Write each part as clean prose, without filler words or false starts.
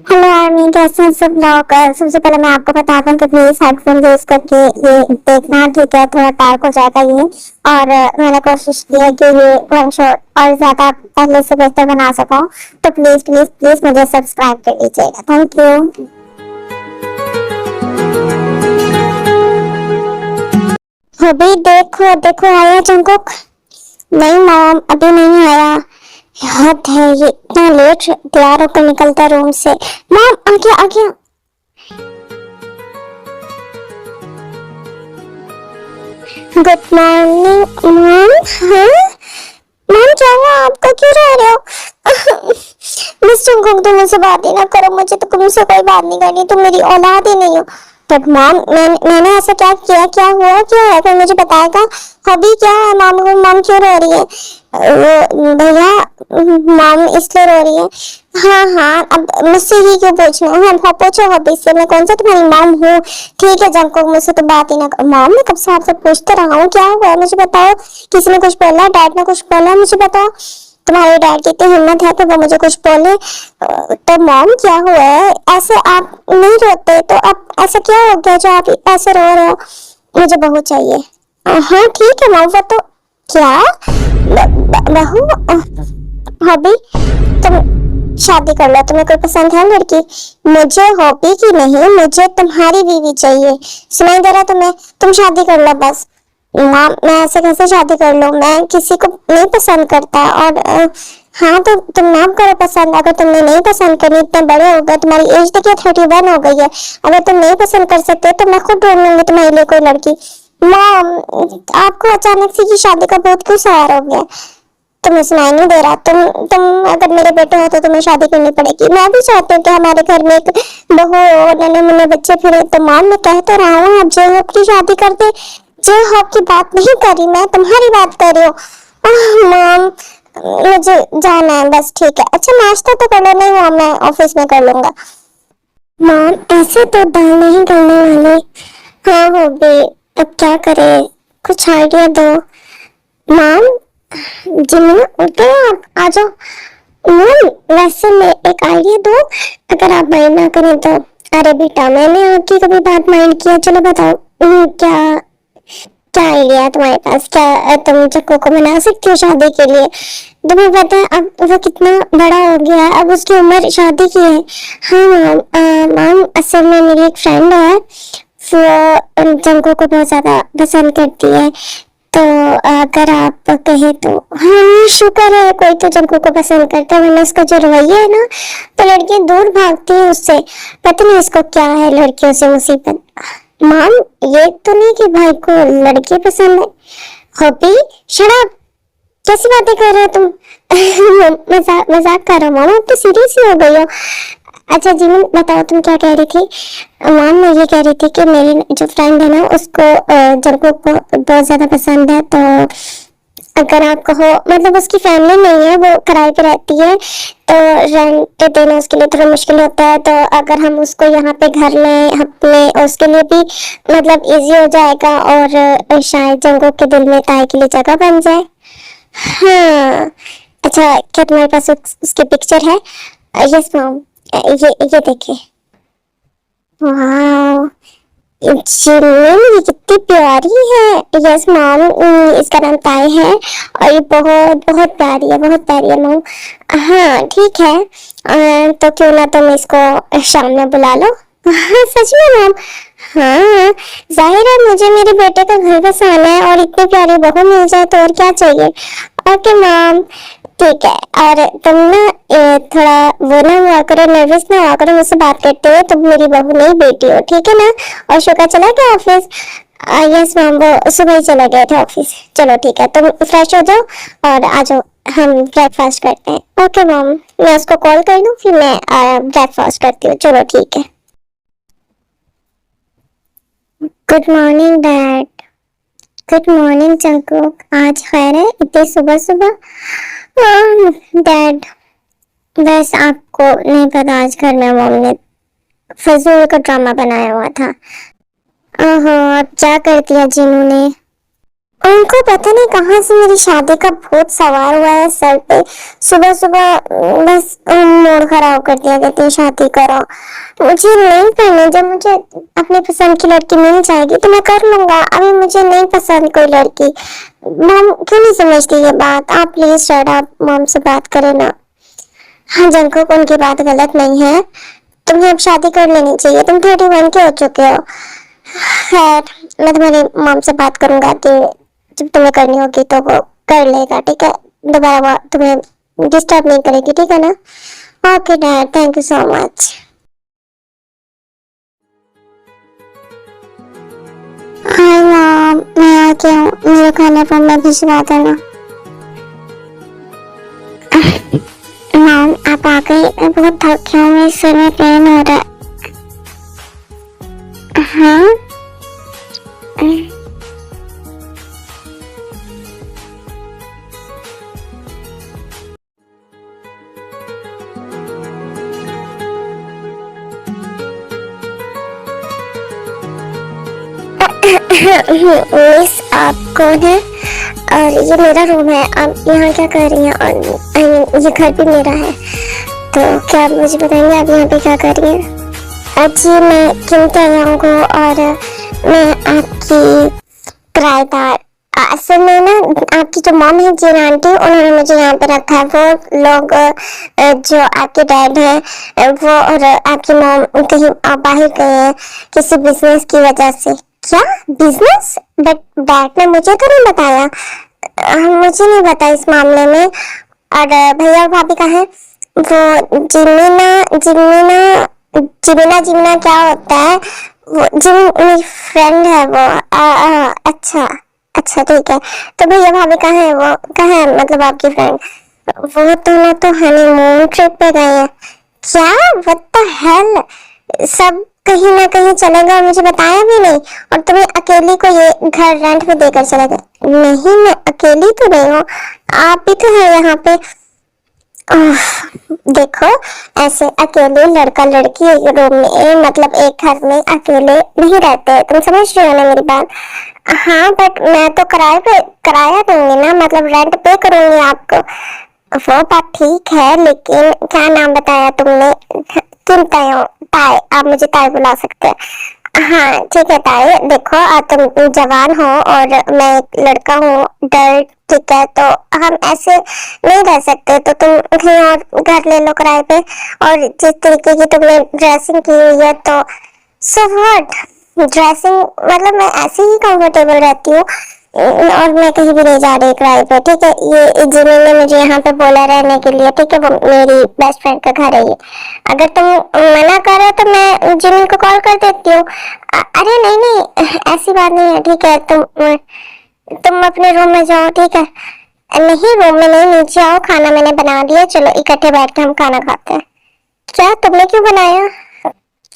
Hello army, कैसे हैं सब लोग। सबसे पहले मैं आपको बता दूं कि प्लीज हेडफोन यूज करके ये देखना, ठीक है। थोड़ा डार्क हो जाएगा ये। और मैंने कोशिश की है कि ये वन शॉट और ज्यादा पहले से बेहतर बना सकूं। तो प्लीज प्लीज प्लीज मुझे सब्सक्राइब कर लीजिएगा। Thank you. अभी देखो देखो आया जंकुक। नहीं मॉम, अभी नहीं आया। हद है, ये इतना लेट तैयार होकर निकलता रूम से। मॉम आ गया आ गया। Good morning ma'am. हाँ मैम, क्या हुआ आपका, क्यों रह रहे हो? मिस जंगकुक, तुम मुझसे बात ही ना करो, मुझे तो तुमसे कोई बात नहीं करनी, तुम मेरी औलाद ही नहीं हो। बट मॉम, मैंने ऐसा क्या किया, क्या हुआ, क्या है, कोई मुझे बताएगा। अभी क्या है मॉम को, मॉम क्यों रो रही है? वो भैया, मॉम इसलिए रो रही है। हाँ हाँ, अब मुझसे ही क्यों पूछ रहे हो? हाँ पूछो, हॉबी से मैं कौन सा तुम्हारी मॉम हूँ? ठीक है जंकुक, मुझसे तो बात ही ना करो। मॉम, मैं कब से आपसे पूछते रहा हूँ, क्या हुआ है मुझे बताओ। किसी ने कुछ बोला, डैड ने कुछ बोला, मुझे बताओ। तुम्हारे डैड की इतनी हिम्मत है तो वो मुझे कुछ बोले। तो मॉम क्या हुआ है? ऐसे आप नहीं रोते तो अब ऐसा क्या हो गया जो आप ऐसे रो रहे हो? मुझे बहू चाहिए। हाँ ठीक है मॉम, वो तो क्या बहू, हॉबी, तुम शादी कर लो। तुम्हें कोई पसंद है लड़की? मुझे हॉबी की नहीं, मुझे तुम्हारी बीवी चाहिए। सुनाई दे रहा तुम्हें? तुम शादी कर लो बस। माँ, मैं ऐसे कैसे शादी कर लूं? मैं किसी को नहीं पसंद करता। और हाँ तो तुम नाम करो पसंद। अगर तुमने नहीं पसंद करी, इतने बड़े हो गए, तुम्हारी एज देखिए 31 हो गई है। अगर तुम नहीं पसंद कर सकते तो मैं खुद ढूंढ लूंगी तुम्हारे लिए कोई लड़की। मॉम, आपको अचानक से की शादी का बहुत क्यों सहारा हो गया? तुम्हें सुनाई नहीं दे रहा? तुम अगर मेरे बेटे हो तो तुम्हें शादी करनी पड़ेगी। मैं भी चाहती हूँ कि हमारे घर में एक बहू हो, नन्हे मुन्ने बच्चे फिरे। तो मॉम, मैं कह तो रहा हूँ आप जे होप की शादी कर दे। जे होप की बात नहीं कर रही मैं, तुम्हारी बात कर रही हूँ। मॉम, मुझे जाना है बस, ठीक है। अच्छा नाश्ता तो कर लो। नहीं हुआ, मैं ऑफिस में कर लूंगा। मॉम, ऐसे तो दाल नहीं गलने वाली। हाँ हो गई, अब क्या करे, कुछ आइडिया दो। मॉम, जिन्ना उठो, आप आ जाओ। मॉम, वैसे मैं एक आइडिया दूं, अगर आप माइंड ना करें तो। अरे बेटा, मैंने आपकी कभी बात माइंड किया? चलो बताओ। क्या क्या आइडिया है तुम्हारे पास? क्या तुम चक्कू को मना सकती हो शादी के लिए? तुम्हें पता है अब वो कितना बड़ा हो गया है, अब उसकी उम्र शादी की है। हाँ मैम, मैम असल में मेरी एक फ्रेंड है, वो जंको को बहुत ज्यादा पसंद करती है। तो अगर आप कहें तो। हाँ शुक्र है कोई तो जंको को पसंद करता है, वरना उसका जो रवैया है ना, तो लड़कियां दूर भागती है उससे। पता नहीं इसको क्या है लड़कियों से मुसीबत। माम, ये तो नहीं कि भाई को लड़की पसंद है। हॉबी, शराब, कैसी बातें कर रहे हो तुम? मजाक मजाक कर रहा हूँ मामा, अब तो सीरियस ही हो गई हो। अच्छा जीवन बताओ, तुम क्या कह रही थी? मैम, मैं ये कह रही थी कि मेरी जो फ्रेंड है ना, उसको जंको को बहुत ज्यादा पसंद है। तो अगर आप कहो, मतलब उसकी फैमिली नहीं है, वो किराए पे रहती है, तो रेंट देना उसके लिए थोड़ा मुश्किल होता है। तो अगर हम उसको यहाँ पे घर में अपने, उसके लिए भी मतलब इजी हो जाएगा, और शायद जंगों के दिल में ताई के लिए जगह बन जाए। हाँ अच्छा, क्या तुम्हारे पास उसकी पिक्चर है? यस मैम, ये देखिए। वाह, जिमिन ये कितनी प्यारी है। यस मैम, इसका नाम ताई है, और ये बहुत बहुत प्यारी है, बहुत प्यारी है मैम। हाँ ठीक है, तो क्यों ना तुम इसको शाम में बुला लो। हाँ सच में मैम? हाँ जाहिर है, मुझे मेरे बेटे का घर बसाना है, और इतनी प्यारी बहू मिल जाए तो और क्या चाहिए। ओके मैम, ठीक है। और तुम ना थोड़ा वो ना हुआ करो, नर्वस ना हुआ करो मुझसे बात करते हुए। तुम मेरी बहू नहीं बेटी हो, ठीक है ना? और शुक्र चला गया ऑफिस? यस मैम, वो सुबह ही चला गया था ऑफिस। चलो ठीक है, तुम फ्रेश हो जाओ और आ जाओ, हम ब्रेकफास्ट करते हैं। ओके मैम, मैं उसको कॉल कर दूं, फिर मैं ब्रेकफास्ट करती हूँ। चलो ठीक है। Good morning dad. Good morning Jungkook, आज खैर है इतनी सुबह सुबह? डैड, बस आपको नहीं पता, आज घर में मम्मी ने फजूल का ड्रामा बनाया हुआ था। ओहो, अब क्या कर दिया जिन्होंने? उनको पता नहीं कहाँ से मेरी शादी का भूत सवार हुआ है सर पे। सुबह सुबह बस मूड खराब कर दिया, कहती है शादी करो। मुझे नहीं करनी, जब मुझे अपनी पसंद की लड़की मिल जाएगी तो मैं कर लूंगा। अभी मुझे नहीं पसंद कोई लड़की। मॉम क्यों नहीं समझती ये बात? आप प्लीज शट अप, मॉम से बात करें ना। हाँ जंकुक, उनकी बात गलत नहीं है, तुम्हें अब शादी कर लेनी चाहिए, तुम 31 के हो चुके हो। खैर मैं तुम्हारी मॉम से बात करूंगा कि जब तुम्हें करनी होगी तो वो कर लेगा, ठीक है? दोबारा वो तुम्हें डिस्टर्ब नहीं करेगी, ठीक है ना? Okay dad, thank you so much. Hi mom, मैं आ गया हूँ, मेरे खाने पर मैं भिजवा देना। मॉम आप आ गई? मैं बहुत थक गया हूँ, मेरे सिर में पेन हो रहा है। हाँ मिस आप कौन है? और ये मेरा रूम है, आप यहाँ क्या कर रही हैं? और ये घर भी मेरा है, तो क्या आप मुझे बताएंगे आप यहाँ पे क्या कर रही हैं? जी मैं कीमती आऊँगा और मैं आपकी किराएदार। असल में ना आपकी जो मॉम है जीन आंटी, उन्होंने मुझे यहाँ पे रखा है। वो लोग जो आपके डैड हैं वो और आपकी मॉम कहीं बाहर गए हैं किसी बिजनेस की वजह से। क्या बिजनेस? बट डैड ने मुझे तो नहीं बताया। मुझे नहीं पता इस मामले में। और भैया और भाभी कहाँ है? वो जिमिना क्या होता है? वो जिम मेरी फ्रेंड है वो। अच्छा अच्छा ठीक है। तो भैया भाभी कहाँ है? वो कहाँ है मतलब आपकी फ्रेंड? वो दोनों तो हनीमून ट्रिप पे गए हैं। क्या? What the hell? सब कहीं ना कहीं चले गए और मुझे बताया भी नहीं, और तुम्हें अकेली को ये घर रेंट पे देकर चले गए। नहीं मैं अकेली तो नहीं हूँ, आप भी तो है यहाँ पे। देखो ऐसे अकेले लड़का लड़की एक रूम में मतलब एक घर में अकेले नहीं रहते, तुम समझ रही हो ना मेरी बात? हाँ बट मैं तो किराया दूंगी ना, मतलब रेंट पे करूंगी आपको। वो बात ठीक है, लेकिन क्या नाम बताया तुमने? तुम ताई, आप मुझे ताई बुला सकते हैं। हाँ ठीक है ताई। देखो तुम जवान हो और मैं एक लड़का हूँ, डर ठीक है, तो हम ऐसे नहीं रह सकते, तो तुम कहीं और घर ले लो किराए पे। और जिस तरीके की तुमने ड्रेसिंग की हुई है तो सो व्हाट? ड्रेसिंग मतलब मैं ऐसे ही कंफर्टेबल रहती हूँ और मैं कहीं भी नहीं जा रही किराए पे, ठीक है? ये जिमी ने मुझे यहाँ पे बोला रहने के लिए, ठीक है? वो मेरी बेस्ट फ्रेंड का घर है ये। अगर तुम मना कर रहे हो तो मैं जिमी को कॉल कर देती हूँ। अरे नहीं नहीं ऐसी बात नहीं है, ठीक है? तुम अपने रूम में जाओ, ठीक है? नहीं रूम में नहीं, नीचे आओ, खाना मैंने बना दिया, चलो इकट्ठे बैठ के हम खाना खाते हैं। क्या तुमने क्यों बनाया?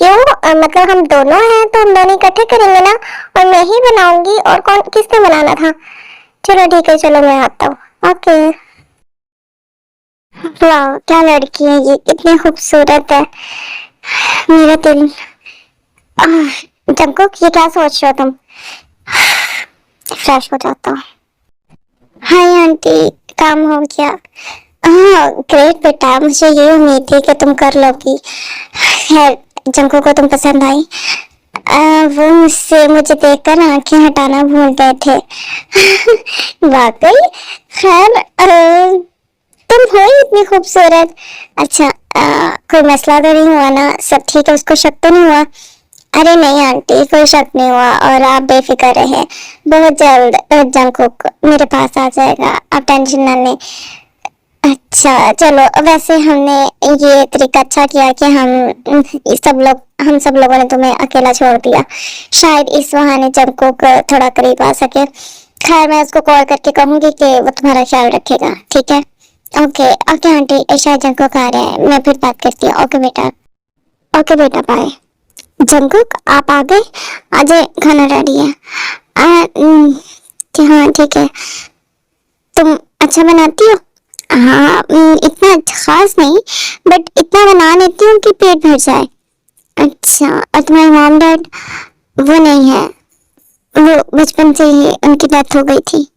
क्यों मतलब हम दोनों हैं तो हम दोनों इकट्ठे करेंगे ना, और मैं ही बनाऊंगी, और कौन किसने बनाना था? चलो ठीक है, चलो मैं आता हूँ। ओके। वाह क्या लड़की है ये, कितनी खूबसूरत है। मेरा दिल। जंकुक ये क्या सोच रहे हो तुम? फ्रेश हो जाता हूँ। हाय आंटी, काम हो गया? हाँ ग्रेट बेटा, मुझे ये उम्मीद थी कि तुम कर लोगी। खैर जंकुक को तुम पसंद आई? वो मुझे देखकर आंखें हटाना भूल गए थे। वाकई? खैर तुम हो ही इतनी खूबसूरत। अच्छा कोई मसला तो नहीं हुआ ना? सब ठीक है, उसको शक तो नहीं हुआ? अरे नहीं आंटी, कोई शक नहीं हुआ, और आप बेफिक्र रहे, बहुत जल्द जंकुक मेरे पास आ जाएगा, आप टेंशन ना लें। अच्छा चलो, वैसे हमने ये तरीका अच्छा किया कि हम सब लोगों ने तुम्हें अकेला छोड़ दिया, शायद इस बहाने जंकुक थोड़ा करीब आ सके। खैर मैं उसको कॉल करके कहूंगी कि वो तुम्हारा ख्याल रखेगा, ठीक है? ओके ओके आंटी, शायद जंकुक आ रहे हैं, मैं फिर बात करती हूँ। ओके बेटा बाय। जंकुक आप आ गए? आज खाना रेडी है। हाँ ठीक है। तुम अच्छा बनाती हो? हाँ इतना खास नहीं, बट इतना बना लेती हूँ कि पेट भर जाए। अच्छा और तुम्हारे मॉम डैड? वो नहीं है। वो बचपन से ही उनकी डेथ हो गई थी।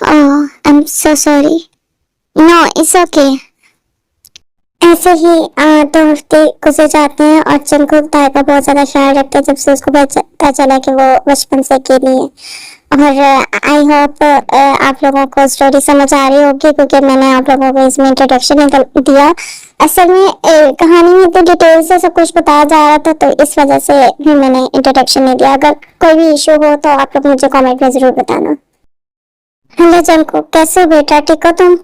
Oh, I am so sorry. No, it's okay. ऐसे ही 2 हफ्ते गुजर जाते हैं और जंगकुक ताई का बहुत ज्यादा ख्याल रखते हैं जब से उसको पता चला कि वो बचपन से अकेली है। और आई होप आप लोगों को स्टोरी समझ आ रही होगी क्योंकि मैंने आप लोगों को इसमें इंट्रोडक्शन दिया। असल में कहानी में तो डिटेल से सब कुछ बताया जा रहा था तो इस वजह से भी मैंने इंट्रोडक्शन नहीं दिया। अगर कोई भी इशू हो तो आप लोग मुझे कमेंट में जरूर बताना। हेलो जंगकुक, कैसे हो बेटा, ठीक हो तुम?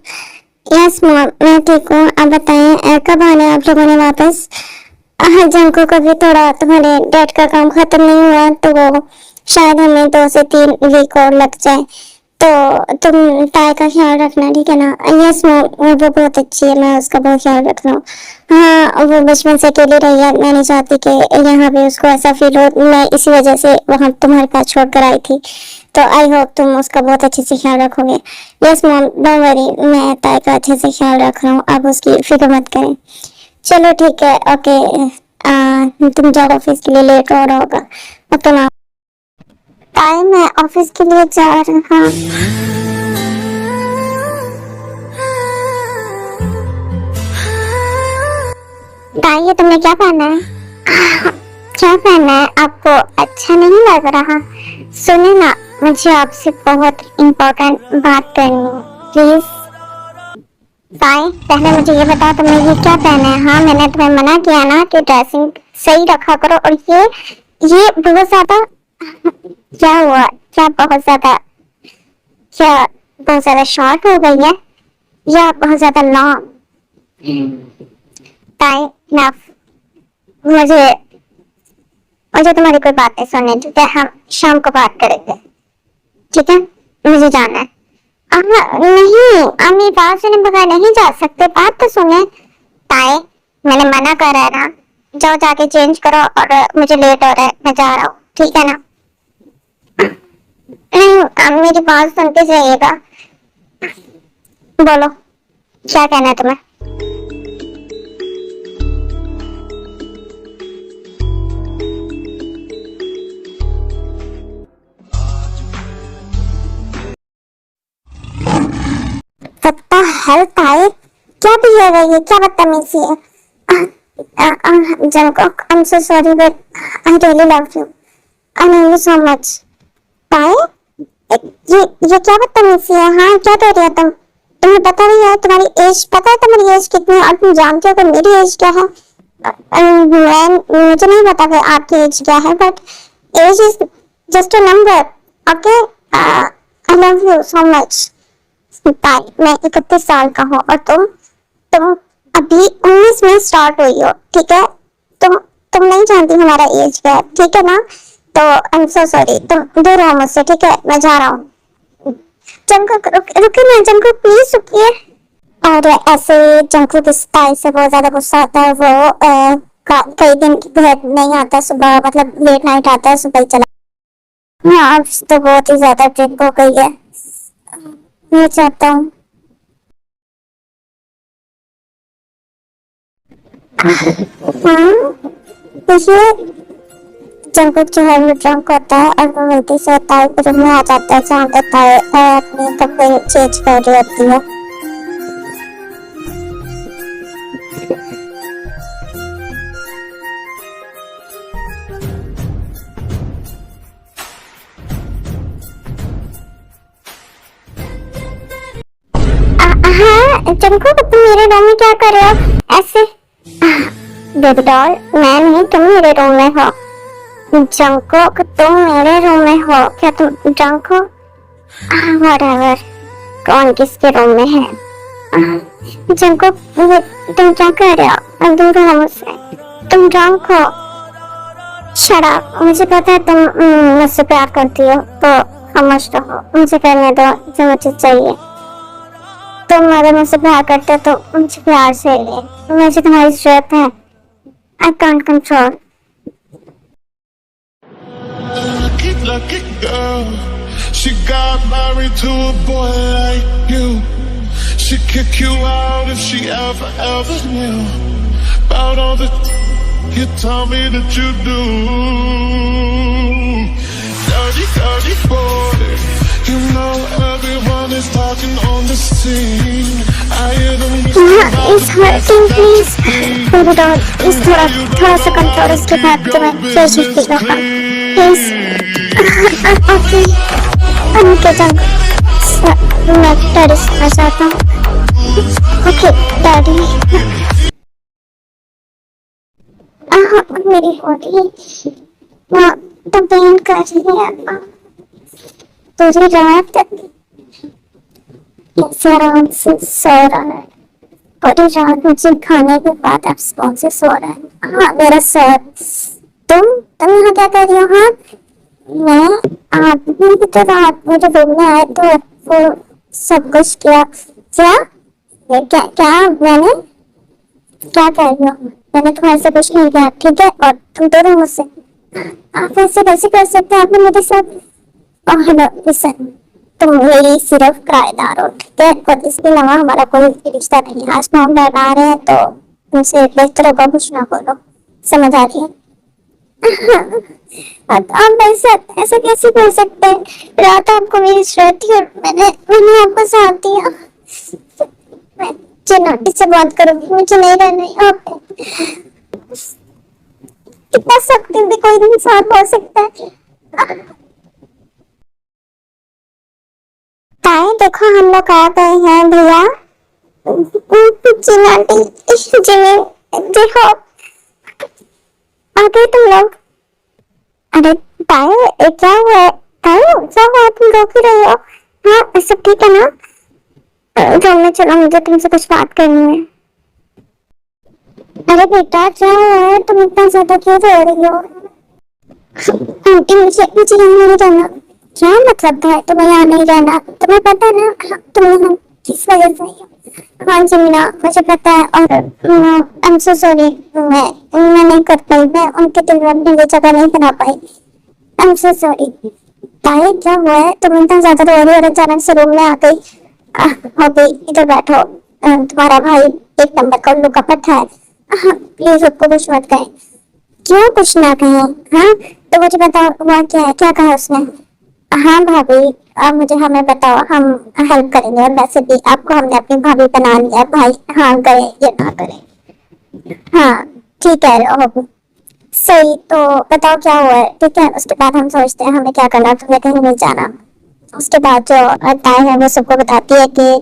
यस मॉम, मैं ठीक हूँ। आप बताएं कब आना है आप लोगों ने वापस? जंगकुक, अभी थोड़ा तुम्हारे डैड का काम खत्म नहीं हुआ तो वो शायद हमें 2 से 3 वीक और लग जाए, तो तुम ताई का ख्याल रखना, ठीक है ना? यस मॉम, वो बहुत अच्छी है, मैं उसका बहुत ख्याल रख रहा हूँ। हाँ, वो बचपन से अकेली रही है, मैं नहीं चाहती कि यहाँ पे उसको ऐसा फील हो। मैं इसी वजह से वहाँ तुम्हारे पास छोड़ कर आई थी, तो आई होप तुम उसका बहुत अच्छे से ख्याल रखोगे। यस मॉम, डोंट वरी, मैं ताई का अच्छे से ख्याल रख रहा हूँ, आप उसकी फिक्र मत करें। चलो ठीक है, ओके। तुम जाओ, ऑफिस के लिए लेट हो रहा होगा। Okay mom. ताई, मैं ऑफिस के लिए जा रहा हूँ। ताई, ये तुमने क्या पहना है? क्या पहना है? आपको अच्छा नहीं लग रहा? सुने ना, मुझे आपसे बहुत इम्पोर्टेंट बात करनी है, प्लीज। ताई, पहले मुझे ये बताओ तुमने ये क्या पहना है? हाँ, मैंने तुम्हें मना किया ना कि ड्रेसिंग सही रखा करो। और ये बहुत ज्यादा क्या हुआ? क्या बहुत ज्यादा शॉर्ट हो गई है या बहुत ज्यादा लॉन्ग? ताई, नफ, मुझे तुम्हारी कोई बात नहीं सुननी, ठीक है? हम शाम को बात करेंगे, ठीक है? मुझे जाना है। नहीं, आप मेरी बात सुने बगैर नहीं जा सकते, बात तो सुने। ताई, मैंने मना करा है ना, जाओ जाके चेंज करो, और मुझे लेट हो रहा है, मैं जा रहा हूँ, ठीक है ना? नहीं, आप मेरी बात सुन के जाइएगा। बोलो, क्या कहना है तुम्हें? ताई, क्या बिहेव है ये? क्या बदतमीजी है? Jungkook, I am so sorry but I really love you, I love you so much. ताई, ये क्या बदतमीजी है? हाँ, क्या कह रही हो तुम? तुम्हें पता नहीं है तुम्हारी एज? पता है तुम्हारी एज कितनी है? और तुम जानते हो कि मेरी एज क्या है? मुझे नहीं पता कि आपकी एज क्या है, but age is just a number, okay? I love you so much. ताई, मैं 31 साल का हूँ और तुम अभी 19 में स्टार्ट हुई हो, ठीक है? तुम नहीं जानती हमारा एज क्या है, ठीक है ना? तो आई एम सो सॉरी, तुम दूर रहो मुझसे, ठीक है? मैं जा रहा हूँ। जंगकुक, रुकिए ना जंगकुक, प्लीज रुकिए। और ऐसे जंगकुक इस ताई से बहुत ज्यादा गुस्सा आता है। वो कई दिन घर नहीं आता, सुबह मतलब लेट नाइट आता है, सुबह ही चला। हाँ, अब तो बहुत ही ज्यादा ड्रिंक हो गई है, मैं चाहता हूँ। हाँ, देखिए, जंगकुक जो है वो ड्रंक होता है और वो गलती से ताई के रूम में आ जाता है जहाँ पे ताई अपने कपड़े चेंज कर रही होती है। हाँ जंगकुक, तुम मेरे रूम में क्या कर रहे हो ऐसे? बेबी डॉल, मैं नहीं, तुम मेरे रूम में हो। जंगकुक, तुम मेरे रूम में हो क्या? तुम ड्रंक हो? व्हाटएवर, कौन किसके रूम में है? जंगकुक, तुम क्या कर रहे हो? दूर रहो मुझसे, तुम ड्रंक हो। शट अप, मुझे पता है तुम मुझसे प्यार करती हो, तो खामोश रहो, मुझे करने दो जो मुझे चाहिए। तुम अगर मुझसे प्यार करते तो मुझे प्यार से ले, मुझे तुम्हारी जरूरत है। I can't control. Lucky girl, she got married to a boy like you. She'd kick you out if she ever knew about all the you tell me that you do. Dirty, dirty sing. I hear the music Yeah, it's hurting, please. Put it on. It's थोड़ा सा control, उसके बाद तो मैं फिर से feel होगा. Please. Okay. Okay, जंग. मैं डैडी से चाहता हूँ. Okay, daddy. मेरी बॉडी तो पेन कर रही है पूरी रात. आराम से सो रहा है पूरी रात. मुझे खाने के बाद अब कौन से सो रहा है. हाँ मेरा सर. तुम यहाँ क्या कर रही हो. हाँ मैं आपने की तो रात मेरे रूम में आए तो वो सब कुछ किया. क्या क्या क्या मैंने क्या कह रही हो. मैंने तुम्हारे से कुछ नहीं किया, ठीक है. और तुम तो रहो मुझसे. आप ऐसे कैसे कर सकते हैं आपने मेरे साथ. हेलो लिसन, तुम मेरी सिर्फ किराएदार हो, ठीक है. और इसके अलावा हमारा कोई रिश्ता नहीं है. आज हम डर आ रहे हैं तो तुमसे बेहतर होगा कुछ ना बोलो. समझ आ रही है. आप ऐसे कैसे कर सकते हैं. रात आपको मेरी जरूरत थी और मैंने आपको साथ दिया. मुझे नोटिस से बात करोगी. मुझे नहीं रहना यहाँ पे. कितना सख्त भी कोई इंसान हो सकता है. ताए देखो हम लोग आ गए हैं भैया. देखो आ गए तुम लोग. अरे ताए क्या हुआ है. ताए क्या हुआ, तुम रो क्यों रही हो. हाँ सब ठीक है ना. रूम में चलो, मुझे तुमसे कुछ बात करनी है. अरे बेटा क्या हुआ है, तुम इतना ज्यादा क्यों रो रही हो. आंटी मुझे यहाँ नहीं रहना. क्या मतलब है तुम्हें यहाँ नहीं रहना. तुम्हें पता है ना तुम यहाँ किस वजह से आई हो. हाँ जी मीना मुझे पता है. और आई एम सो सॉरी. मैं नहीं कर पाई. मैं उनके दिल में अपनी जगह नहीं बना पाई. आई एम सो सॉरी. ताए क्या हुआ है, तुम इतना ज्यादा रो रही हो और अचानक से रूम में आ गई. अभी इधर बैठो. तुम्हारा भाई एक नंबर का उल्लू का पट्टा है. प्लीज उसको कुछ मत कहें. क्यों कुछ ना कहें. हाँ तो मुझे बताओ वहाँ क्या है, क्या कहा उसने. हाँ भाभी अब मुझे हमें बताओ, हम हेल्प करेंगे. और वैसे भी आपको हमने अपनी भाभी बना लिया. भाई हाँ करे ये ना करे. हाँ ठीक है हो सही. तो बताओ क्या हुआ है. ठीक है उसके बाद हम सोचते हैं हमें क्या करना. तुम्हें कहीं नहीं जाना. उसके बाद जो ताई है वो सबको बताती है कि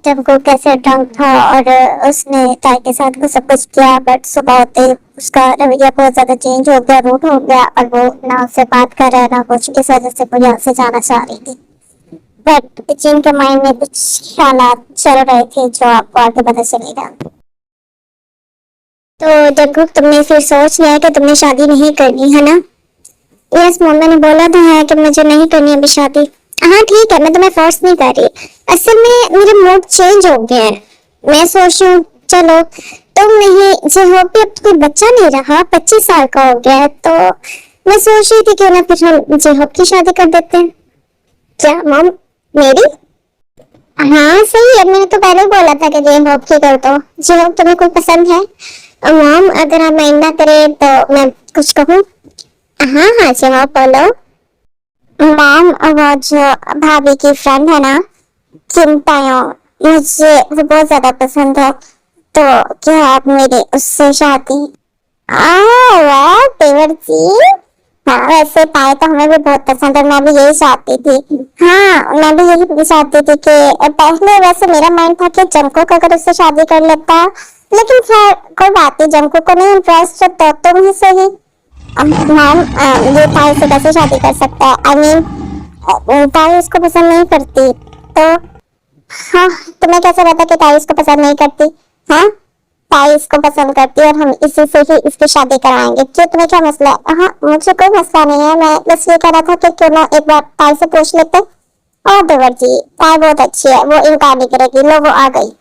जब वो कैसे ड्रंक था और उसने ताई के साथ वो सब कुछ किया. बट सुबह होते उसका रवैया बहुत ज्यादा चेंज हो गया, रूट हो गया. और वो ना उससे बात कर रहा है ना कुछ. इस वजह से वो यहाँ से जाना चाह रही थी. बट जिनके माइंड में कुछ ख्यालात चल रहे थे जो आपको आगे पता चलेगा. तो जब तुमने फिर सोच लिया कि तुमने शादी नहीं करनी है ना. यस मम्मी ने बोला था है कि मुझे नहीं करनी अभी शादी. हाँ ठीक है मैं तुम्हें फोर्स नहीं कर रही. असल में मेरे मूड चेंज हो गया है. मैं सोच रही हूँ चलो तुम नहीं जो हो भी अब कोई बच्चा नहीं रहा, 25 साल का हो गया है. तो मैं सोच रही थी क्यों ना फिर हम जेहोब की शादी कर देते हैं. क्या मम मेरी. हाँ सही है. मैंने तो पहले ही बोला था कि जेहोब की कर दो. जेहोब तुम्हें कोई पसंद है. मम अगर हम माइंड ना करें तो मैं कुछ कहूँ. हाँ हाँ जेहोब बोलो. मैम वो जो भाभी की फ्रेंड है ना किम तायों, मुझे वो बहुत ज्यादा पसंद है. तो क्या आप मेरे उससे शादी. वाह तेवर जी. हाँ वैसे पाए तो हमें भी बहुत पसंद है. मैं भी यही चाहती थी. हाँ मैं भी यही चाहती थी कि पहले वैसे मेरा माइंड था कि जंकुक अगर उससे शादी कर लेता. लेकिन खैर कोई बात नहीं. जंकुक को नहीं इंटरेस्ट तो तुम ही सही. मैम ये ताई से कैसे शादी कर सकता है. आई मीन ताई उसको पसंद नहीं करती. तो हाँ तुम्हें कैसे पता कि ताई उसको पसंद नहीं करती. हाँ ताई इसको पसंद करती है और हम इसी से ही इसकी शादी कराएंगे. क्यों तुम्हें क्या मसला है. हाँ मुझे कोई मसला नहीं है. मैं बस ये कह रहा था कि क्यों ना एक बार ताई से पूछ लेते. और देवर जी ताई बहुत अच्छी है, वो इनकार नहीं करेगी. लो वो आ गई.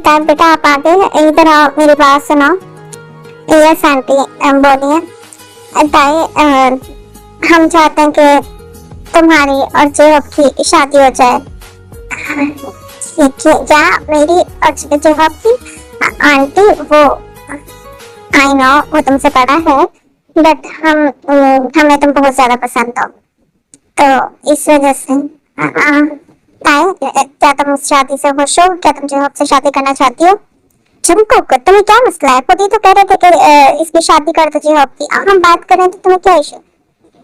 ताई बेटा आप आ गए. इधर आओ मेरी बात सुनो. यस आंटी बोलिए. ताई हम चाहते हैं कि तुम्हारी और जेहोब की शादी हो जाए. क्या मेरी और जेहोब की. आंटी वो आई नो वो तुमसे बड़ा है बट हमें तुम बहुत ज्यादा पसंद हो. तो इस वजह से क्या तुम इस शादी से खुश हो? क्या तुम जेहॉब से शादी करना चाहती हो? जंगकुक, तुम्हें क्या मसला है? खुद ही तो कह रहे थे कि इसकी शादी कर दो जेहॉब की। हम बात करें तो तुम्हें क्या इशू?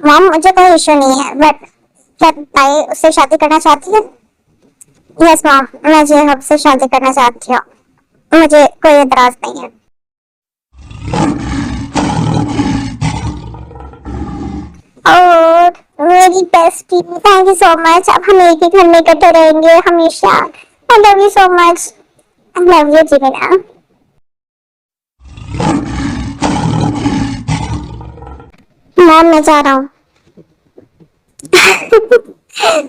मॉम, मुझे कोई इशू नहीं है, बट क्या ताई उससे शादी करना चाहती है? यस मॉम, मैं जेहॉब से शादी करना चाहती हूँ, मुझे कोई एतराज नहीं है। और मेरी bestie, thank you so much. अब हम एक ही घर में इकट्ठे रहेंगे हमेशा। I love you so much. I love you Jeena. Mom, मैं जा रहा हूँ।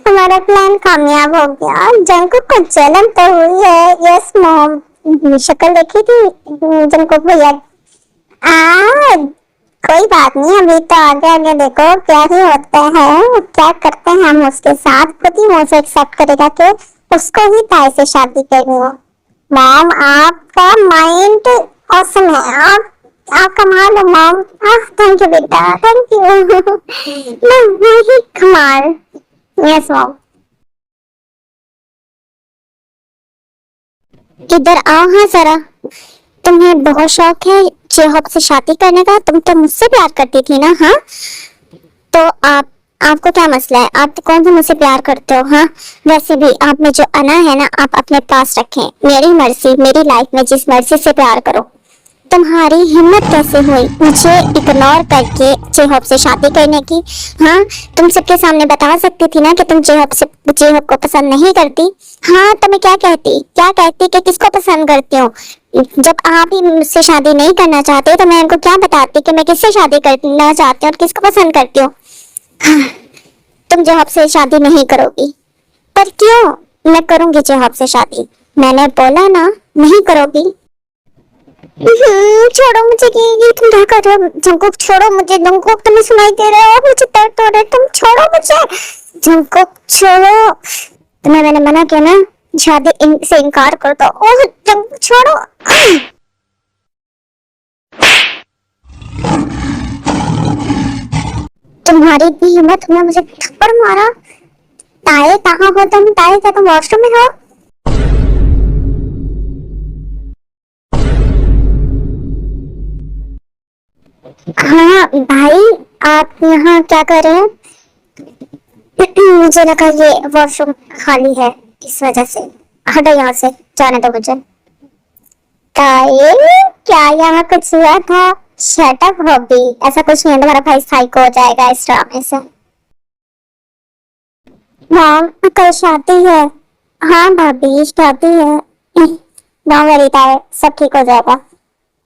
हमारा प्लान कामयाब हो गया। जंकुक को जलन तो हुई है। यस मॉम, शक्ल देखी थी जंकुक भैया। कोई बात नहीं, अभी तो आगे आगे देखो क्या ही होता है, क्या करते हैं हम उसके साथ। खुद ही मुझे एक्सेप्ट करेगा कि उसको ही ताई से शादी करनी है। मॉम, आपका माइंड ऑसम है। आप कमाल हो मॉम। थैंक यू बेटा, थैंक यू। वही कमाल। Yes mom. इधर आओ। हाँ जरा, तुम्हें बहुत शौक है जेहॉब से शादी करने का। तुम तो मुझसे प्यार करती थी ना? हाँ, तो आपको क्या मसला है? आप तो कौन सा मुझसे प्यार करते हो? हाँ, वैसे भी आप में जो अना है ना, आप अपने पास रखें। मेरी मर्जी, मेरी लाइफ में जिस मर्जी से प्यार करो। तुम्हारी हिम्मत कैसे हुई मुझे इग्नोर करके जेहॉब से शादी करने की? हाँ, तुम सबके सामने बता सकती थी ना कि तुम जेहॉब को पसंद नहीं करती। हाँ, तो मैं क्या कहती कि किसको पसंद करती हूँ? जब आप ही मुझसे शादी नहीं करना चाहते तो मैं उनको क्या बताती कि मैं किससे शादी करना चाहती हूँ और किसको पसंद करती हूँ? हाँ, तुम जेहॉब से शादी नहीं करोगी। पर क्यों? मैं करूंगी जेहॉब से शादी। मैंने बोला ना, नहीं करोगी। छोड़ो मुझे। ये तुम क्या कर रहे हो? जंकुक, छोड़ो मुझे। जंकुक, तुम्हें सुनाई दे रहा है? मुझे दर्द हो रहा है। तुम छोड़ो मुझे। जंकुक, छोड़ो। तुम्हें मैंने मना किया ना, शादी से इनकार कर दो। ओह जंकुक, छोड़ो। तुम्हारी भी हिम्मत, तुमने मुझे थप्पड़ मारा। ताए कहाँ हो तुम? ताए, क्या तुम वॉशरूम में हो? हाँ भाई, आप यहाँ क्या कर रहे हैं? मुझे लगा ये वॉशरूम खाली है, इस वजह से। हटो यहाँ से, जाने दो मुझे। ताए, क्या यहाँ कुछ हुआ था? शट अप हॉबी, ऐसा कुछ नहीं है। तुम्हारा भाई साइको हो जाएगा इस ड्रामे से। मॉम, कल शादी है। हाँ भाभी, शादी है। डोंट वरी ताए, सब ठीक हो जाएगा।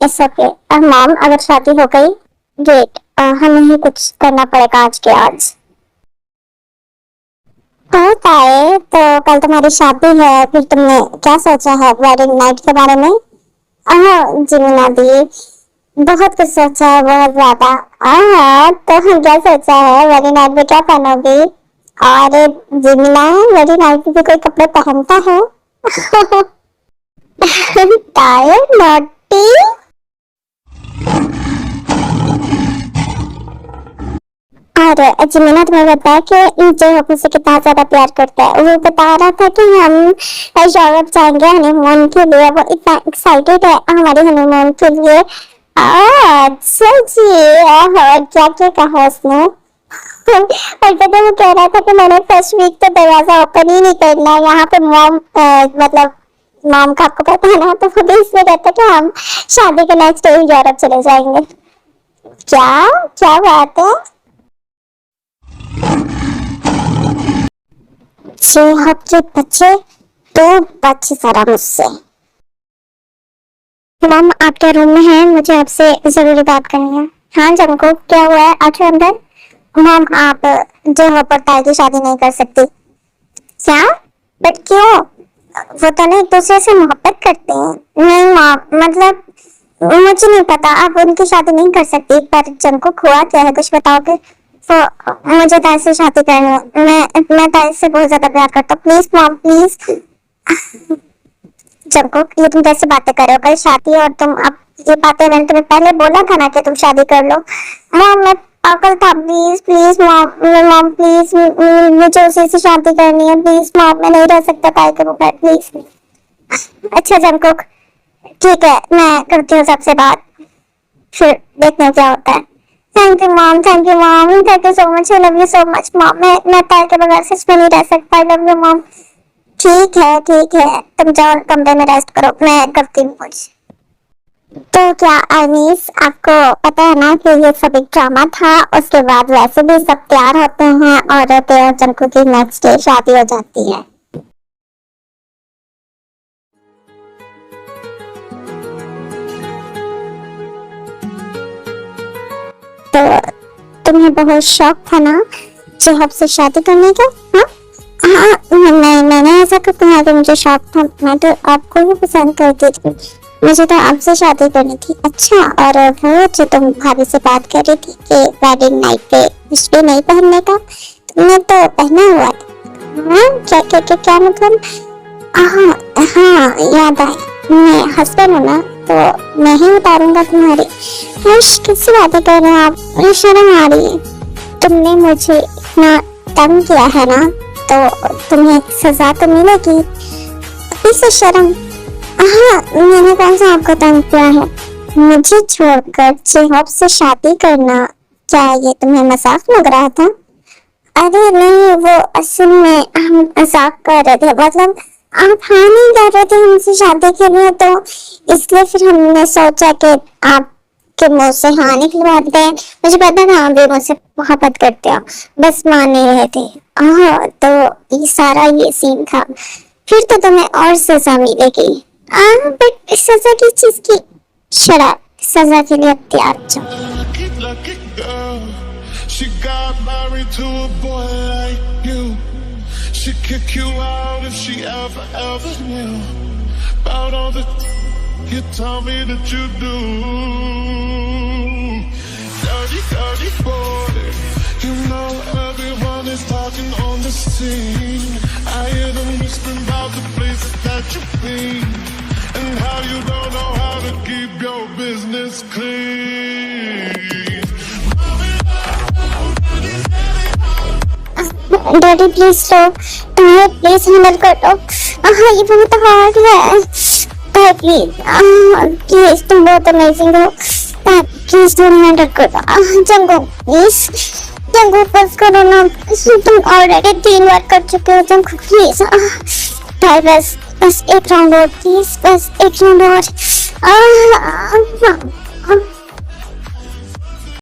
It's okay. मॉम, अगर शादी हो गई, ग्रेट। हमें ही कुछ करना पड़ेगा आज के आज। होता है, तो कल तुम्हारी शादी है, फिर तुमने क्या सोचा है वेडिंग नाइट के बारे में? जिमिना दी, बहुत कुछ सोचा है, बहुत ज्यादा। तो क्या सोचा है वेडिंग नाइट में क्या पहनोगी? और जिमिना, वेडिंग नाइट में भी कोई कपड़े पहनता है? Tyre naughty. और जिमिना, तुम्हें पता है कि जेहॉब मुझसे कितना ज्यादा प्यार करता है? वो बता रहा था कि हम यूरोप जाएंगे हनीमून के लिए। वो इतना एक्साइटेड है हमारे हनीमून के लिए। अच्छा जी। और क्या क्या कहा उसने? और पता है, वो कह रहा था कि मैंने फर्स्ट वीक तो दरवाजा ओपन ही नहीं करना। यहाँ पे मॉम, मतलब मॉम का आपको पता है ना, तो वो भी इसलिए कहता है कि हम शादी के नेक्स्ट डे यूरोप चले जाएंगे। क्या क्या बात है? जेहॉब के बच्चे, तो बच जरा मुझसे। मॉम, आपके रूम में है, मुझे आपसे जरूरी बात करनी है। हाँ जंकुक, क्या हुआ है? आजो अंदर। मॉम, आप जेहॉब और ताई की शादी नहीं कर सकती। क्या? बट क्यों? वो तो नहीं, एक दूसरे से मोहब्बत करते हैं। नहीं मॉम, मतलब मुझे नहीं पता, आप उनकी शादी नहीं कर सकती। पर जंकुक, हुआ क्या है, कुछ बताओगे? तो मुझे ताई से शादी करनी है। मैं ताई से बहुत ज्यादा प्यार करता हूँ। Please mom, please. जंकुक, ये तुम कैसे बातें कर रहे हो? कल शादी और तुम अब ये बातें, मैंने तुम्हें पहले बोला था ना कि तुम शादी कर लो। मॉम, मैं अकल था, प्लीज प्लीज मॉम प्लीज, मुझे उसी से शादी करनी है प्लीज मॉम, मैं नहीं रह सकता काय के बगैर प्लीज। अच्छा जंगकुक, ठीक है मैं करती हूँ सबसे बात, फिर देखते हैं क्या होता है। Thank you mom, thank you mom, thank you so much, I love you so much mom, मैं काय के बगैर सच में नहीं रह सकता, आई लव यू मॉम। ठीक है तुम जाओ कमरे में रेस्ट करो, मैं करती हूँ कुछ। तो क्या अनीस, आपको पता है ना कि ये सब एक ड्रामा था, उसके बाद वैसे भी सब तैयार होते हैं और तेरा जंगकुक की नेक्स्ट डे शादी हो जाती है। तो तुम्हें बहुत शौक था ना जेहब से शादी करने का? हाँ मैंने ऐसा कब कहा कि मुझे शौक था, मैं तो आपको ही पसंद करती थी, मुझे तो आपसे शादी करनी थी। अच्छा, और वो जो तुम भाभी से बात कर रही थी कि वेडिंग नाइट पे कुछ भी नहीं पहनने का, तुमने तो पहना हुआ था। हाँ क्या मतलब? हाँ याद आया, मैं हस्बैंड हूँ ना, तो मैं ही उतारूंगा तुम्हारी। किससे बातें कर रहे हो आप, मुझे शर्म आ रही है। तुमने मुझे इतना तंग किया है ना, तो तुम्हें सजा तो मिलेगी, इससे शर्म। हाँ मैंने कौन सा आपको तंग किया है? मुझे छोड़कर जेहब से शादी करना, क्या ये तुम्हें मजाक लग रहा था? अरे नहीं, वो असल में हम मजाक कर रहे थे, मतलब आप हाँ नहीं कर रहे थे हमसे शादी के लिए, तो इसलिए फिर हमने सोचा कि आपके मुंह से हाँ निकलवाते हैं। मुझे पता था आप भी मुझसे मोहब्बत करते हो, बस मान नहीं रहे थे। हाँ तो ये सारा ये सीन था, फिर तो तुम्हें और सजा मिलेगी। बट सजा की चीज की शराब, सजा के लिए तैयार जाओ। Lucky girl, she got married to a boy like you. She'd kick you out if she ever knew about all the you tell me that you do. Dirty boy, you know everyone is talking on the scene. I hear them whispering about the places that you've been and how you don't know how to keep your business clean. Daddy please stop, please handle कर दो। हाँ ये बहुत hard है, please तुम बहुत amazing हो, please तुम हैंडल कर दो। जंगकुक प्लीज, जंगकुक बस करो ना, तुम ऑलरेडी 3 बार कर चुके हो जंगकुक प्लीज। भाई बस एक राउंड और प्लीज, बस एक राउंड और।